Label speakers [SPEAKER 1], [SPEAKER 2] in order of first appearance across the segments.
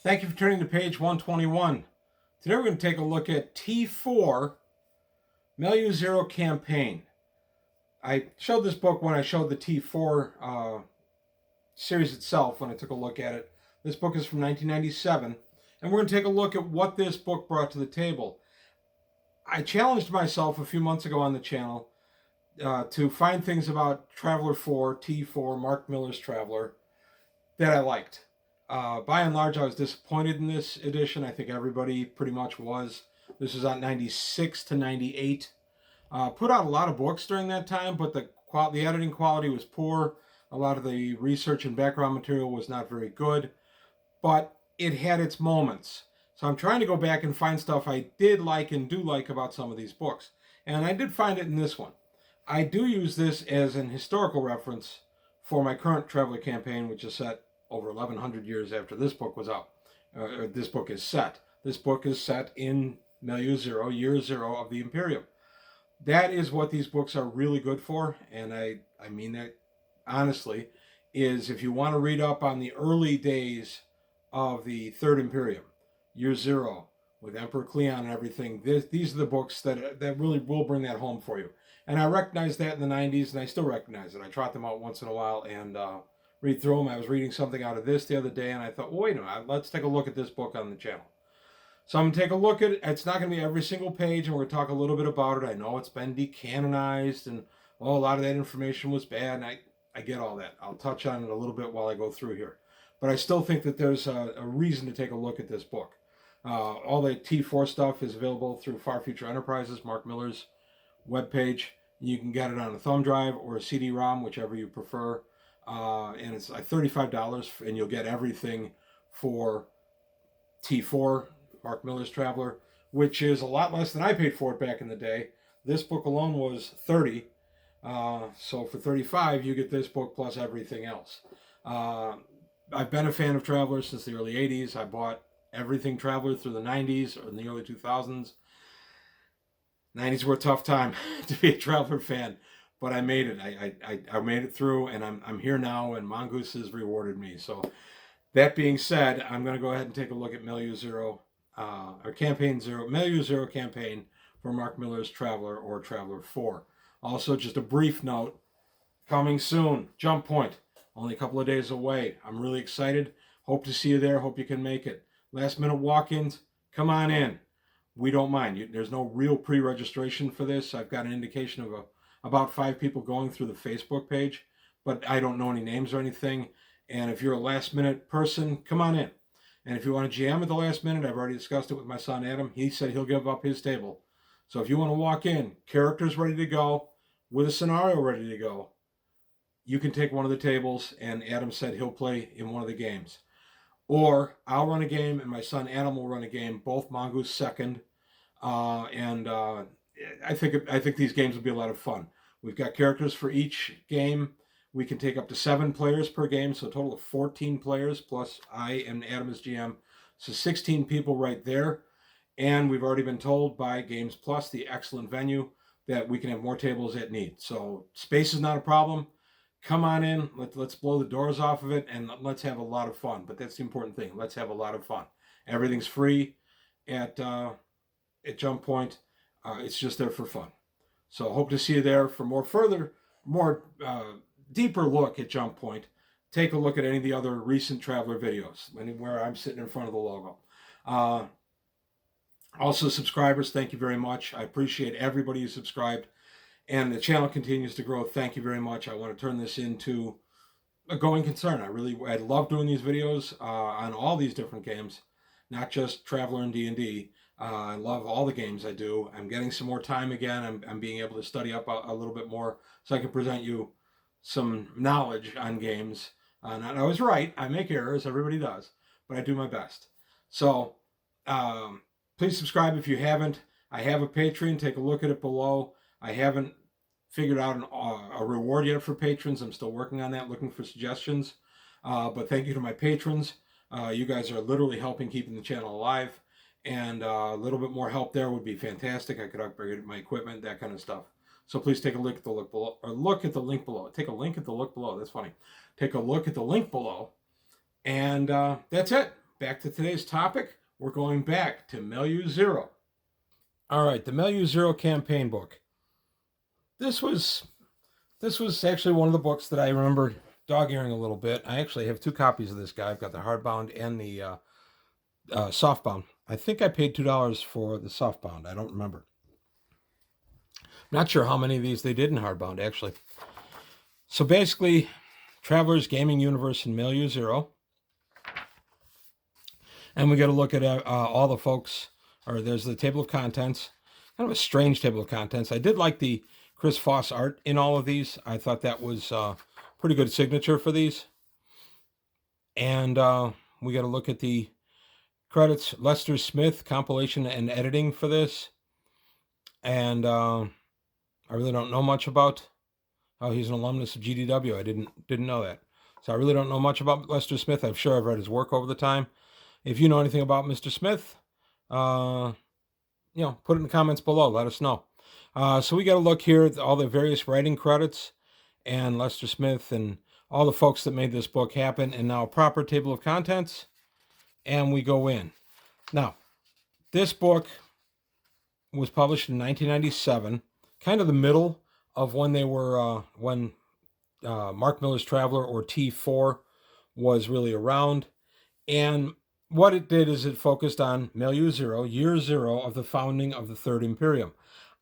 [SPEAKER 1] Thank you for turning to page 121. Today we're going to take a look at T4, Milieu campaign. I showed this book when I showed the T4 series itself, when I took a look at it. This book is from 1997, and we're going to take a look at what this book brought to the table. I challenged myself a few months ago on the channel to find things about Traveller 4, T4, Mark Miller's Traveller, that I liked. By and large, I was disappointed in this edition. I think everybody pretty much was. This was on 96 to 98. Put out a lot of books during that time, but the editing quality was poor. A lot of the research and background material was not very good, but it had its moments. So I'm trying to go back and find stuff I did like and do like about some of these books. And I did find it in this one. I do use this as an historical reference for my current Traveller campaign, which is set over 1,100 years after this book was out. This book is set. This book is set in Milieu 0, year 0 of the Imperium. That is what these books are really good for, and I mean that honestly, is if you want to read up on the early days of the Third Imperium, year 0, with Emperor Cleon and everything, these are the books that really will bring that home for you. And I recognized that in the 90s, and I still recognize it. I trot them out once in a while and read through them. I was reading something out of this the other day, and I thought, well, wait a minute, let's take a look at this book on the channel. So I'm going to take a look at it. It's not going to be every single page, and we're going to talk a little bit about it. I know it's been decanonized, and a lot of that information was bad, and I get all that. I'll touch on it a little bit while I go through here. But I still think that there's a reason to take a look at this book. All the T4 stuff is available through Far Future Enterprises, Mark Miller's webpage. You can get it on a thumb drive or a CD-ROM, whichever you prefer. And it's like $35, and you'll get everything for T4, Mark Miller's Traveller, which is a lot less than I paid for it back in the day. This book alone was $30. So for $35, you get this book plus everything else. I've been a fan of Traveller since the early 80s. I bought everything Traveller through the 90s or in the early 2000s. 90s were a tough time to be a Traveller fan, but I made it. I made it through, and I'm here now, and Mongoose has rewarded me. So that being said, I'm going to go ahead and take a look at Milieu 0, or Campaign 0, Milieu 0 campaign for Mark Miller's Traveller or Traveller 4. Also, just a brief note, coming soon, Jump Point, only a couple of days away. I'm really excited. Hope to see you there. Hope you can make it. Last minute walk-ins, come on in. We don't mind. There's no real pre-registration for this. I've got an indication of about 5 people going through the Facebook page, but I don't know any names or anything. And if you're a last-minute person, come on in. And if you want to GM at the last minute, I've already discussed it with my son Adam. He said he'll give up his table. So if you want to walk in, characters ready to go, with a scenario ready to go, you can take one of the tables, and Adam said he'll play in one of the games. Or I'll run a game, and my son Adam will run a game, both Mongoose second. I think these games will be a lot of fun. We've got characters for each game. We can take up to 7 players per game, so a total of 14 players, plus I and Adam as GM. So 16 people right there. And we've already been told by Games Plus, the excellent venue, that we can have more tables at need. So space is not a problem. Come on in, let's blow the doors off of it, and let's have a lot of fun. But that's the important thing. Let's have a lot of fun. Everything's free at Jump Point. It's just there for fun. So hope to see you there for more deeper look at Jump Point. Take a look at any of the other recent Traveller videos, anywhere I'm sitting in front of the logo. Also, subscribers, thank you very much. I appreciate everybody who subscribed. And the channel continues to grow. Thank you very much. I want to turn this into a going concern. I love doing these videos on all these different games, not just Traveller and D&D. I love all the games I do. I'm getting some more time again. I'm being able to study up a little bit more so I can present you some knowledge on games. Not always right. I make errors. Everybody does. But I do my best. So please subscribe if you haven't. I have a Patreon. Take a look at it below. I haven't figured out a reward yet for patrons. I'm still working on that, looking for suggestions. But thank you to my patrons. You guys are literally helping keeping the channel alive. And a little bit more help there would be fantastic. I could upgrade my equipment, that kind of stuff. So please take a look at the link below, or look at the link below. Take a link at the link below. That's funny. Take a look at the link below. And that's it. back to today's topic. We're going back to Milieu Zero. All right, the Milieu Zero campaign book. This was actually one of the books that I remember dog-earing a little bit. I actually have 2 copies of this guy. I've got the hardbound and the softbound. I think I paid $2 for the softbound. I don't remember. Not sure how many of these they did in hardbound, actually. So basically, Traveler's Gaming Universe in Milieu Zero. And we got to look at all the folks, or there's the table of contents. Kind of a strange table of contents. I did like the Chris Foss art in all of these. I thought that was pretty good signature for these. And we got to look at the credits. Lester Smith, compilation and editing for this. And I really don't know much about. Oh, he's an alumnus of GDW. I didn't know that. So I really don't know much about Lester Smith. I'm sure I've read his work over the time. If you know anything about Mr. Smith, put it in the comments below. Let us know. So we got to look here at all the various writing credits and Lester Smith and all the folks that made this book happen. And now a proper table of contents. And we go in. Now, this book was published in 1997, kind of the middle of when they were, Mark Miller's Traveler, or T4, was really around. And what it did is it focused on Milieu Zero, year 0 of the founding of the Third Imperium.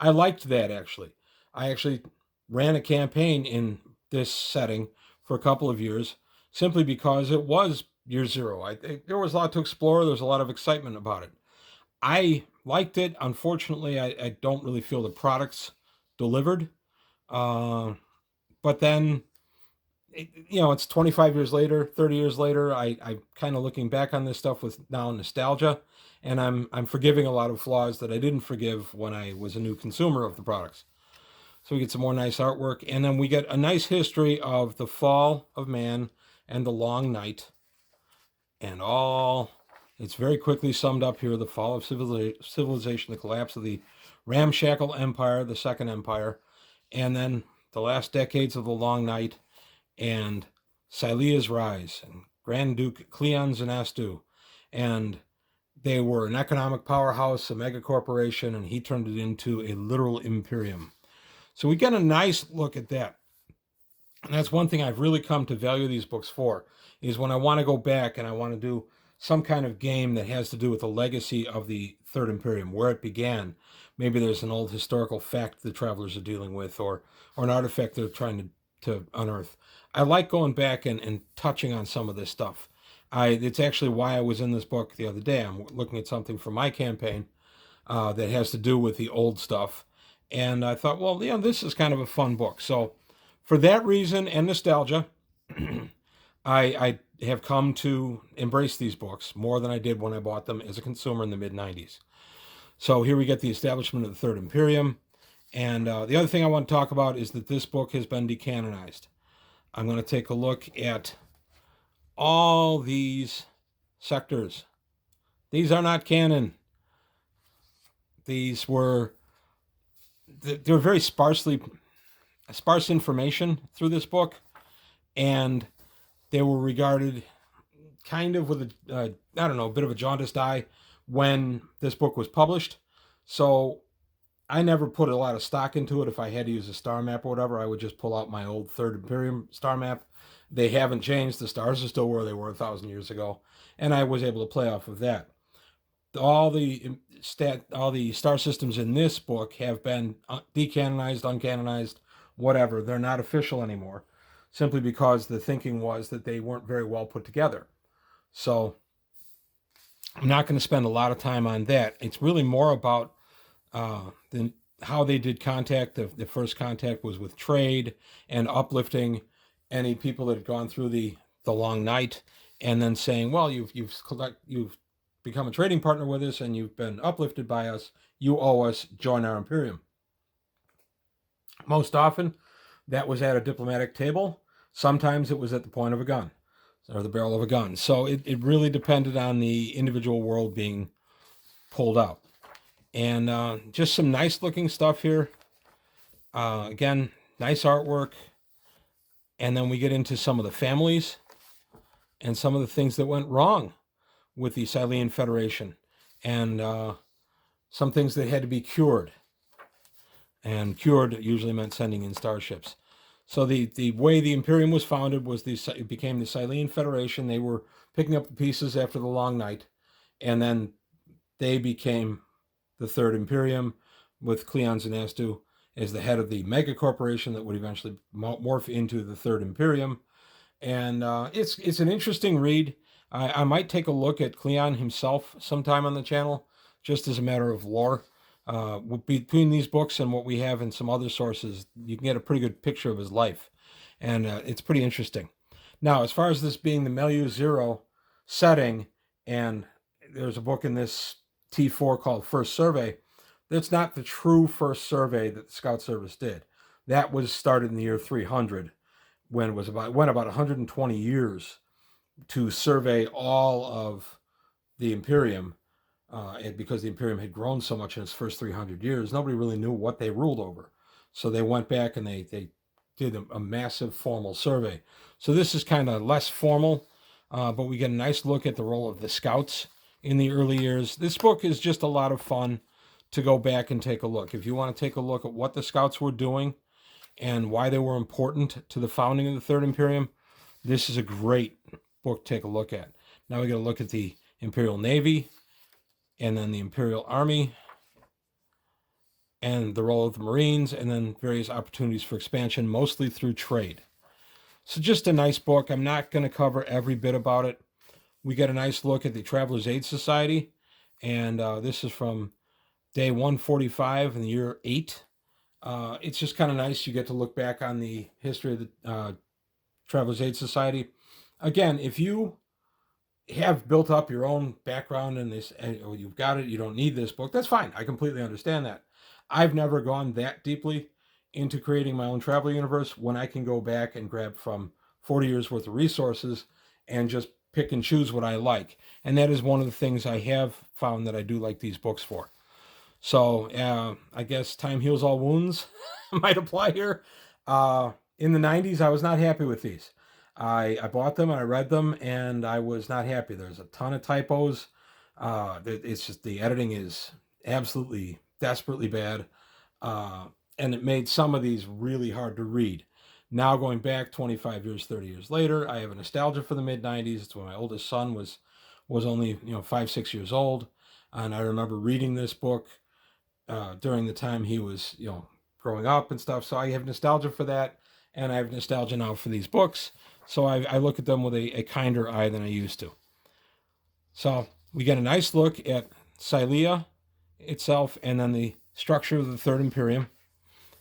[SPEAKER 1] I liked that, actually. I actually ran a campaign in this setting for a couple of years, simply because it was year 0. There was a lot to explore. There was a lot of excitement about it. I liked it. Unfortunately, I don't really feel the products delivered. But then, it's 25 years later, 30 years later. I'm kind of looking back on this stuff with now nostalgia, and I'm forgiving a lot of flaws that I didn't forgive when I was a new consumer of the products. So we get some more nice artwork, and then we get a nice history of the fall of man and the long night, and all. It's very quickly summed up here: the fall of civilization, the collapse of the ramshackle empire, the Second Empire, and then the last decades of the long night, and Silea's rise, and Grand Duke Cleon Zanastu. And they were an economic powerhouse, a mega corporation, and he turned it into a literal imperium. So we get a nice look at that. And that's one thing I've really come to value these books for, is when I want to go back and I want to do some kind of game that has to do with the legacy of the Third Imperium, where it began. Maybe there's an old historical fact the travelers are dealing with, or an artifact they're trying to unearth. I like going back and touching on some of this stuff. It's actually why I was in this book the other day. I'm looking at something from my campaign that has to do with the old stuff. And I thought, well, this is kind of a fun book. So for that reason and nostalgia, I have come to embrace these books more than I did when I bought them as a consumer in the mid-90s. So here we get the establishment of the Third Imperium. And the other thing I want to talk about is that this book has been decanonized. I'm going to take a look at all these sectors. These are not canon. These were, there were very sparse information through this book, and they were regarded kind of with a bit of a jaundiced eye when this book was published. So I never put a lot of stock into it. If I had to use a star map or whatever, I would just pull out my old Third Imperium star map. They haven't changed. The stars are still where they were 1,000 years ago, and I was able to play off of that. All the star systems in this book have been decanonized, uncanonized, whatever. They're not official anymore, simply because the thinking was that they weren't very well put together. So I'm not going to spend a lot of time on that. It's really more about how they did contact. The first contact was with trade and uplifting any people that had gone through the long night, and then saying, well, you've become a trading partner with us, and you've been uplifted by us. You owe us. Join our Imperium. Most often, that was at a diplomatic table. Sometimes it was at the point of a gun, or the barrel of a gun. So it really depended on the individual world being pulled out. And just some nice looking stuff here. Again, nice artwork. And then we get into some of the families and some of the things that went wrong with the Silean Federation, and some things that had to be cured. And cured usually meant sending in starships. So the way the Imperium was founded was it became the Silean Federation. They were picking up the pieces after the Long Night, and then they became the Third Imperium with Cleon Xanastu as the head of the mega corporation that would eventually morph into the Third Imperium. And it's an interesting read. I might take a look at Cleon himself sometime on the channel, just as a matter of lore. Between these books and what we have in some other sources, you can get a pretty good picture of his life, and it's pretty interesting. Now, as far as this being the Milieu Zero setting, and there's a book in this T4 called First Survey, that's not the true first survey that the Scout Service did. That was started in the year 300, when it went about 120 years to survey all of the Imperium. And because the Imperium had grown so much in its first 300 years, nobody really knew what they ruled over. So they went back and they did a massive formal survey. So this is kind of less formal, but we get a nice look at the role of the Scouts in the early years. This book is just a lot of fun to go back and take a look. If you want to take a look at what the Scouts were doing and why they were important to the founding of the Third Imperium, this is a great book to take a look at. Now we got to look at the Imperial Navy, and then the Imperial Army, and the role of the Marines, and then various opportunities for expansion, mostly through trade. So just a nice book. I'm not going to cover every bit about it. We get a nice look at the Traveler's Aid Society, and this is from day 145 in the year 8. It's just kind of nice. You get to look back on the history of the Traveler's Aid Society. Again, if you have built up your own background in this, and you've got it, you don't need this book, that's fine. I completely understand that. I've never gone that deeply into creating my own travel universe when I can go back and grab from 40 years worth of resources and just pick and choose what I like. And that is one of the things I have found that I do like these books for. So I guess time heals all wounds might apply here. In the 90s, I was not happy with these. I bought them and I read them and I was not happy. There's a ton of typos. It's just the editing is absolutely desperately bad. And it made some of these really hard to read. Now going back 25 years, 30 years later, I have a nostalgia for the mid-90s. It's when my oldest son was only 5, 6 years old. And I remember reading this book during the time he was growing up and stuff. So I have nostalgia for that. And I have nostalgia now for these books. So I look at them with a kinder eye than I used to. So we get a nice look at Silea itself and then the structure of the Third Imperium.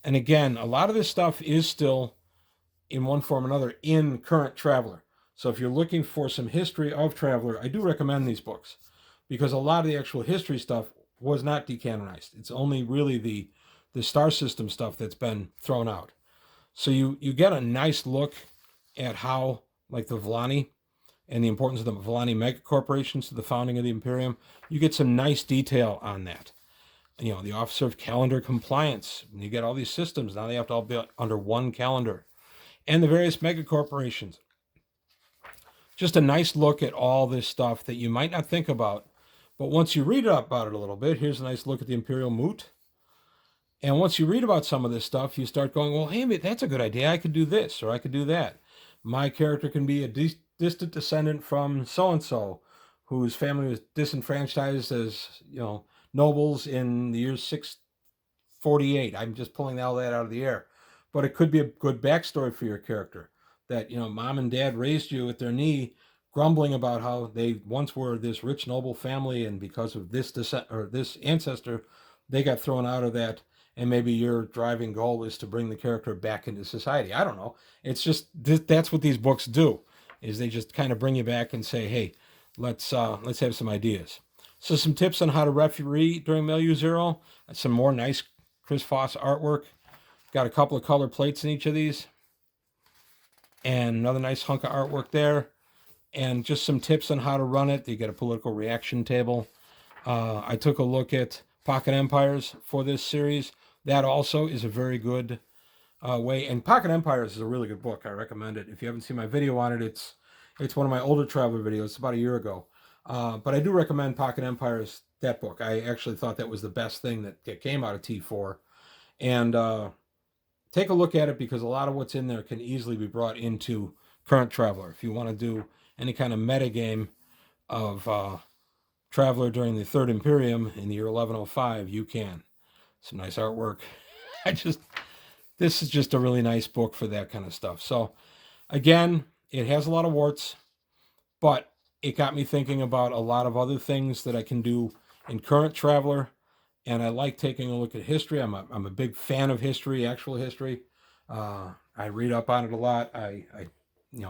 [SPEAKER 1] And again, a lot of this stuff is still, in one form or another, in current Traveler. So if you're looking for some history of Traveler, I do recommend these books, because a lot of the actual history stuff was not decanonized. It's only really the star system stuff that's been thrown out. So you get a nice look at how, like the Vellani and the importance of the Vellani mega corporations to the founding of the Imperium. You get some nice detail on that. The Officer of Calendar Compliance. You get all these systems. Now they have to all be under one calendar. And the various mega corporations. Just a nice look at all this stuff that you might not think about. But once you read about it a little bit, here's a nice look at the Imperial Moot. And once you read about some of this stuff, you start going, well, hey, that's a good idea. I could do this or I could do that. My character can be a distant descendant from so-and-so whose family was disenfranchised as, nobles in the year 648. I'm just pulling all that out of the air. But it could be a good backstory for your character. That, mom and dad raised you at their knee, grumbling about how they once were this rich noble family, and because of this descent or this ancestor, they got thrown out of that. And maybe your driving goal is to bring the character back into society. I don't know. It's just that's what these books do, is they just kind of bring you back and say, hey, let's have some ideas. So some tips on how to referee during Milieu Zero. Some more nice Chris Foss artwork. Got a couple of color plates in each of these. And another nice hunk of artwork there. And just some tips on how to run it. You get a political reaction table. I took a look at Pocket Empires for this series. That also is a very good way. And Pocket Empires is a really good book. I recommend it. If you haven't seen my video on it, it's one of my older Traveler videos. It's about a year ago. But I do recommend Pocket Empires, that book. I actually thought that was the best thing that came out of T4. And take a look at it, because a lot of what's in there can easily be brought into Current Traveler. If you want to do any kind of meta game of Traveler during the Third Imperium in the year 1105, you can. Some nice artwork. This is just a really nice book for that kind of stuff. So again, it has a lot of warts, but it got me thinking about a lot of other things that I can do in Current Traveler. And I like taking a look at history. I'm a big fan of history, actual history. I read up on it a lot.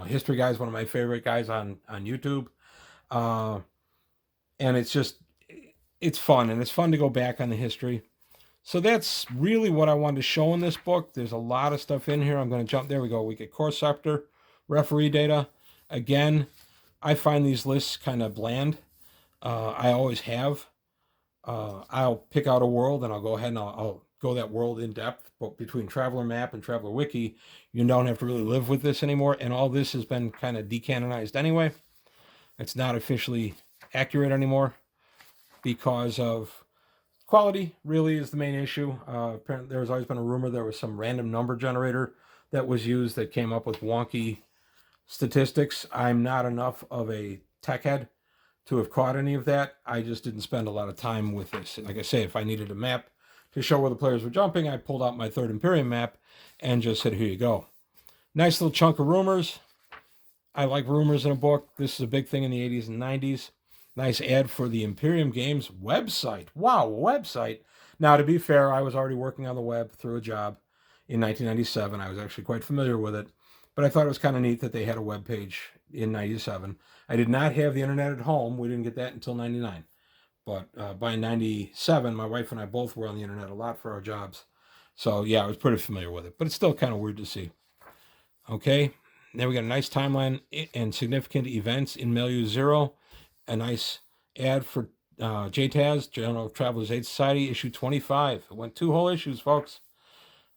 [SPEAKER 1] History Guy is one of my favorite guys on YouTube. And it's fun, and it's fun to go back on the history. So that's really what I wanted to show in this book. There's a lot of stuff in here. I'm going to jump. There we go. We get Core Scepter, referee data. Again, I find these lists kind of bland. I always have. I'll pick out a world and I'll go ahead and I'll go that world in depth. But between Traveler Map and Traveler Wiki, you don't have to really live with this anymore. And all this has been kind of decanonized anyway. It's not officially accurate anymore because of quality, really is the main issue. Apparently there's always been a rumor there was some random number generator that was used that came up with wonky statistics. I'm not enough of a tech head to have caught any of that. I just didn't spend a lot of time with this. Like I say, if I needed a map to show where the players were jumping, I pulled out my Third Imperium map and just said, here you go. Nice little chunk of rumors. I like rumors in a book. This is a big thing in the 80s and 90s. Nice ad for the Imperium Games website. Wow, website. Now, to be fair, I was already working on the web through a job in 1997. I was actually quite familiar with it. But I thought it was kind of neat that they had a web page in 97. I did not have the internet at home. We didn't get that until 99. But by 97, my wife and I both were on the internet a lot for our jobs. So, yeah, I was pretty familiar with it. But it's still kind of weird to see. Okay, now we got a nice timeline and significant events in Milieu 0. A nice ad for JTAS, General Travelers Aid Society, issue 25. It went 2 whole issues, folks.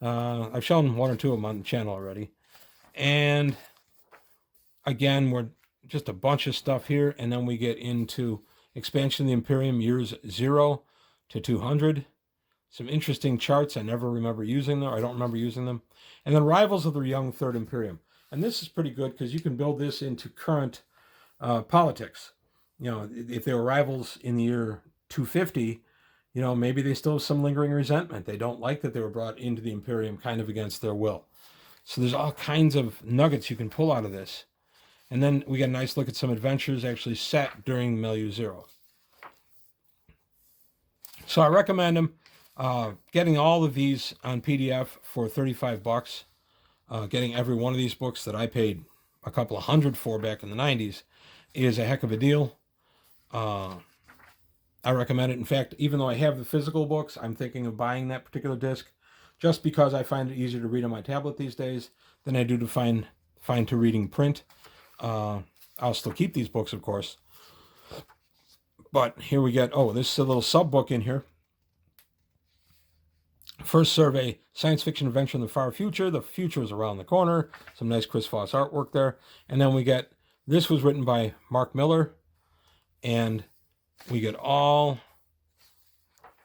[SPEAKER 1] I've shown 1 or 2 of them on the channel already. And again, we're just a bunch of stuff here. And then we get into Expansion of the Imperium, years 0 to 200. Some interesting charts. I never remember using them. I don't remember using them. And then Rivals of the Young Third Imperium. And this is pretty good because you can build this into current politics. If they were rivals in the year 250, maybe they still have some lingering resentment. They don't like that they were brought into the Imperium kind of against their will. So there's all kinds of nuggets you can pull out of this. And then we got a nice look at some adventures actually set during Milieu 0. So I recommend them. Getting all of these on PDF for $35. Getting every one of these books that I paid a couple of $100 for back in the 90s is a heck of a deal. I recommend it. In fact, even though I have the physical books, I'm thinking of buying that particular disc just because I find it easier to read on my tablet these days than I do to find to reading print. I'll still keep these books, of course. But here we get, this is a little sub book in here. First survey, science fiction adventure in the far future. The future is around the corner. Some nice Chris Foss artwork there. And then we get, this was written by Mark Miller. And we get all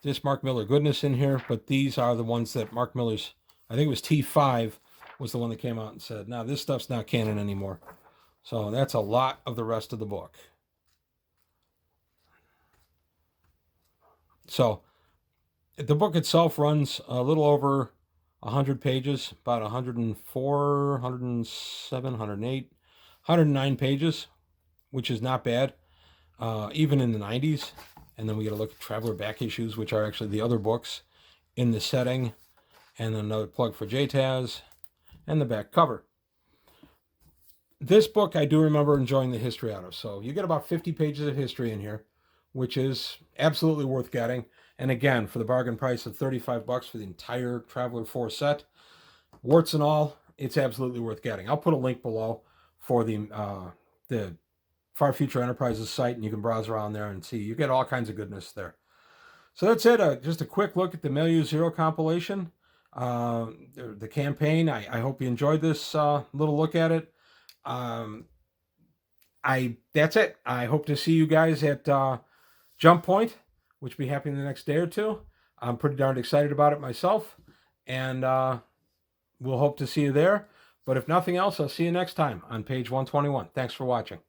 [SPEAKER 1] this Mark Miller goodness in here. But these are the ones that Mark Miller's, I think it was T5, was the one that came out and said, now this stuff's not canon anymore. So that's a lot of the rest of the book. So the book itself runs a little over 100 pages, about 104, 107, 108, 109 pages, which is not bad, even in the 90s. And then we get a look at Traveler back issues, which are actually the other books in the setting. And then another plug for JTAS and the back cover. This book I do remember enjoying the history out of. So you get about 50 pages of history in here, which is absolutely worth getting. And again, for the bargain price of $35 for the entire Traveler 4 set, warts and all, it's absolutely worth getting. I'll put a link below for the Far Future Enterprises site, and you can browse around there and see. You get all kinds of goodness there. So that's it. Just a quick look at the Milieu 0 compilation. The campaign, I hope you enjoyed this little look at it. That's it. I hope to see you guys at Jump Point, which will be happening the next day or two. I'm pretty darn excited about it myself, and we'll hope to see you there. But if nothing else, I'll see you next time on page 121. Thanks for watching.